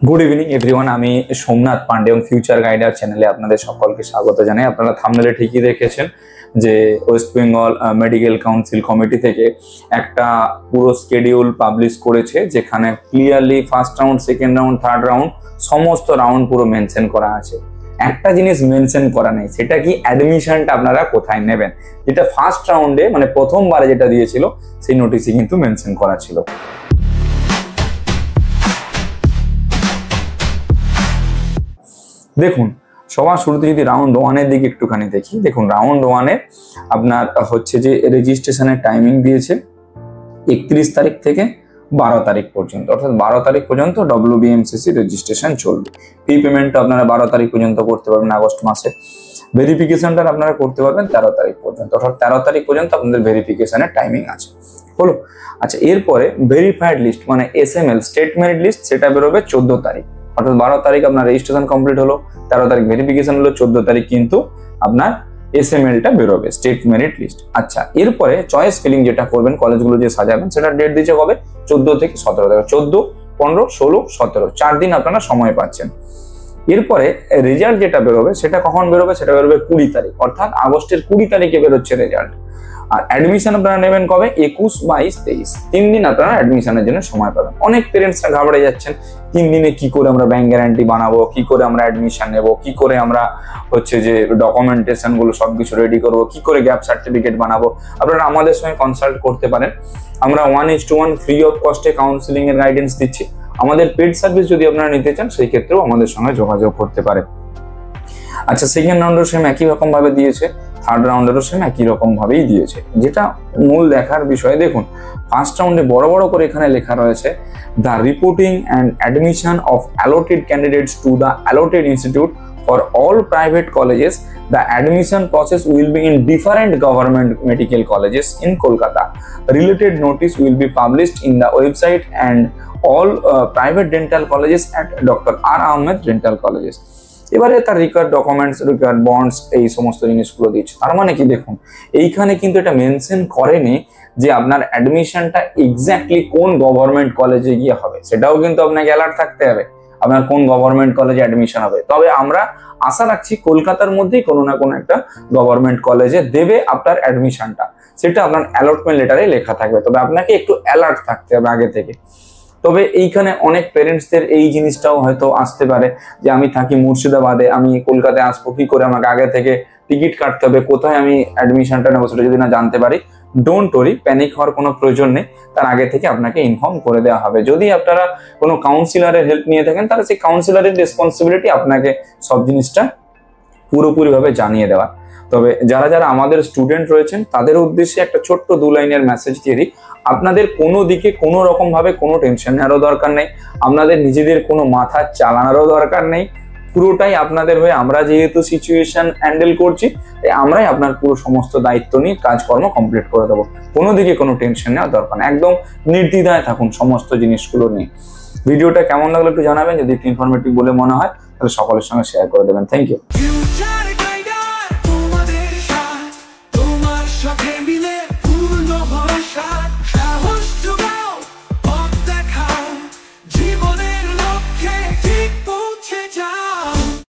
Good evening everyone আমি সোমনাথ পান্ডে এবং future গাইডার চ্যানেলে আপনাদের সকলকে স্বাগত জানাই। আপনারা থাম্বনেলে ঠিকই দেখেছেন যে West Bengal medical council committee থেকে একটা পুরো শিডিউল পাবলিশ করেছে, যেখানে clearly first round, second round, third round সমস্ত রাউন্ড পুরো মেনশন করা আছে। একটা জিনিস মেনশন করা নেই, সেটা কি অ্যাডমিশনটা আপনারা কোথায় নেবেন, যেটা ফার্স্ট রাউন্ডে মানে প্রথমবারে যেটা দিয়েছিল সেই নোটিশে কিন্তু মেনশন করা ছিল। দেখুন সবার শুরুতে যদি রাউন্ড ওয়ানের দিকে একটুখানি দেখি, দেখুন রাউন্ড ওয়ানে আপনার হচ্ছে যে রেজিস্ট্রেশনের টাইমিং দিয়েছে 31 তারিখ থেকে 12 তারিখ পর্যন্ত, অর্থাৎ 12 তারিখ পর্যন্ত WBMCC রেজিস্ট্রেশন চলবে। ফি পেমেন্টটা আপনারা 12 তারিখ পর্যন্ত করতে পারবেন আগস্ট মাসে। ভেরিফিকেশনটা আপনারা করতে পারবেন 13 তারিখ পর্যন্ত, অর্থাৎ 13 তারিখ পর্যন্ত আপনাদের ভেরিফিকেশনের টাইমিং আছে। হলো, আচ্ছা এরপরে ভেরিফাইড লিস্ট মানে SML স্টেট মেরিট লিস্ট সেটা বেরোবে 14 তারিখ, অর্থাৎ 12 তারিখ আপনার রেজিস্ট্রেশন কমপ্লিট হলো, 13 তারিখ ভেরিফিকেশন হলো, 14 তারিখ কিন্তু আপনার SMLটা বেরোবে স্টেট মেরিট লিস্ট। আচ্ছা এরপরে চয়েস ফিলিং যেটা করবেন, কলেজগুলো যে সাজাবেন সেটা ডেট দিয়েছে কবে, 14 থেকে 17 তারিখ, 14, 15, 16, 17 4 দিন আপনারা সময় পাচ্ছেন। এরপরে রেজাল্ট যেটা বেরোবে সেটা কখন বেরোবে, সেটা বেরোবে 20 তারিখ, অর্থাৎ আগস্টের 20 তারিখে বেরোচ্ছে রেজাল্ট। আর অ্যাডমিশন আপনারা নেবেন কবে, 21, 22, 23 3 দিন আপনারা অ্যাডমিশনের জন্য সময় পাবেন। অনেক পেরেন্টসরা ঘাবড়ে যাচ্ছেন 3 দিনে কি করে আমরা ব্যাংক গ্যারান্টি বানাবো, কি করে আমরা অ্যাডমিশন নেব, কি করে আমরা হচ্ছে যে ডকুমেন্টেশন গুলো সবকিছু রেডি করবো, কি করে গ্যাপ সার্টিফিকেট বানাবো। আপনারা আমাদের সঙ্গে কনসাল্ট করতে পারেন, আমরা 1:1 ফ্রি অফ কস্টে কাউন্সিলিং এর গাইডেন্স দিচ্ছি। আমাদের পেড সার্ভিস যদি আপনারা নিতে চান সেই ক্ষেত্রেও আমাদের সঙ্গে যোগাযোগ করতে পারেন। আচ্ছা সেকেন্ড রাউন্ডের সেম একই রকম ভাবে দিয়েছে, থার্ড রাউন্ডেরও সেম একই রকম ভাবেই দিয়েছে। যেটা মূল দেখার বিষয়, দেখুন ফার্স্ট রাউন্ডে বড় বড় করে এখানে লেখা রয়েছে the reporting and admission of allotted candidates to the allotted institute for all private colleges, the admission process will be in different government medical colleges in Kolkata. Related notice will be published in the website and all private dental colleges at Dr. R. Ahmed Dental Colleges. এবারে তার required documents, required bonds এই সমস্ত জিনিসগুলো দিচ্ছে। তার মানে কি দেখুন এইখানে কিন্তু এটা মেনশন করেনি যে আপনার অ্যাডমিশনটা এক্স্যাক্টলি কোন গভর্নমেন্ট কলেজে গিয়ে হবে, সেটাও কিন্তু আপনাকে অ্যালার্ট থাকতে হবে আপনার কোন গভর্নমেন্ট কলেজে অ্যাডমিশন হবে। তবে আমরা আশা রাখছি কলকাতার মধ্যেই কোনো না কোনো একটা গভর্নমেন্ট কলেজে দেবে আপনার অ্যাডমিশনটা, সেটা আপনার অ্যালটমেন্ট লেটারে লেখা থাকবে। তবে আপনাকে একটু অ্যালার্ট থাকতে হবে আগে থেকে। তবে এইখানে অনেক পেরেন্টসদের এই জিনিসটাও হয়তো আসতে পারে যে আমি থাকি মুর্শিদাবাদে, আমি কলকাতায় আসবো কি করে, আমাকে আগে থেকে টিকিট কাটতে হবে, কোথায় আমি অ্যাডমিশনটা নেবো সেটা যদি না জানতে পারি, ডোন্ট ওয়ারি, প্যানিক হওয়ার কোনো প্রয়োজন নেই। তার আগে থেকে আপনাকে ইনফর্ম করে দেওয়া হবে। যদি আপনারা কোনো কাউন্সিলরের হেল্প নিয়ে থাকেন তাহলে সেই কাউন্সিলরের রেসপন্সিবিলিটি আপনাকে সব জিনিসটা পুরোপুরিভাবে জানিয়ে দেওয়া। তবে যারা যারা আমাদের স্টুডেন্ট রয়েছেন তাদের উদ্দেশ্যে একটা ছোট্ট 2 লাইনের মেসেজ দিয়ে দিই, আপনাদের কোনো দিকে কোনো রকম ভাবে কোনো টেনশন নেওয়ারও দরকার নেই, আপনাদের নিজেদের কোনো মাথা চালানোরও দরকার নেই। পুরোটাই আপনাদের হয়ে আমরা যেহেতু সিচুয়েশন হ্যান্ডেল করছি, আমরাই আপনার পুরো সমস্ত দায়িত্ব নিয়ে কাজকর্ম কমপ্লিট করে দেবো। কোনো দিকে কোনো টেনশন নেওয়ার দরকার নেই, একদম নির্দ্বিধায় থাকুন সমস্ত জিনিসগুলো নিয়ে। ভিডিওটা কেমন লাগলো একটু জানাবেন, যদি একটু ইনফরমেটিভ বলে মনে হয় তাহলে সকলের সঙ্গে শেয়ার করে দেবেন। Thank you.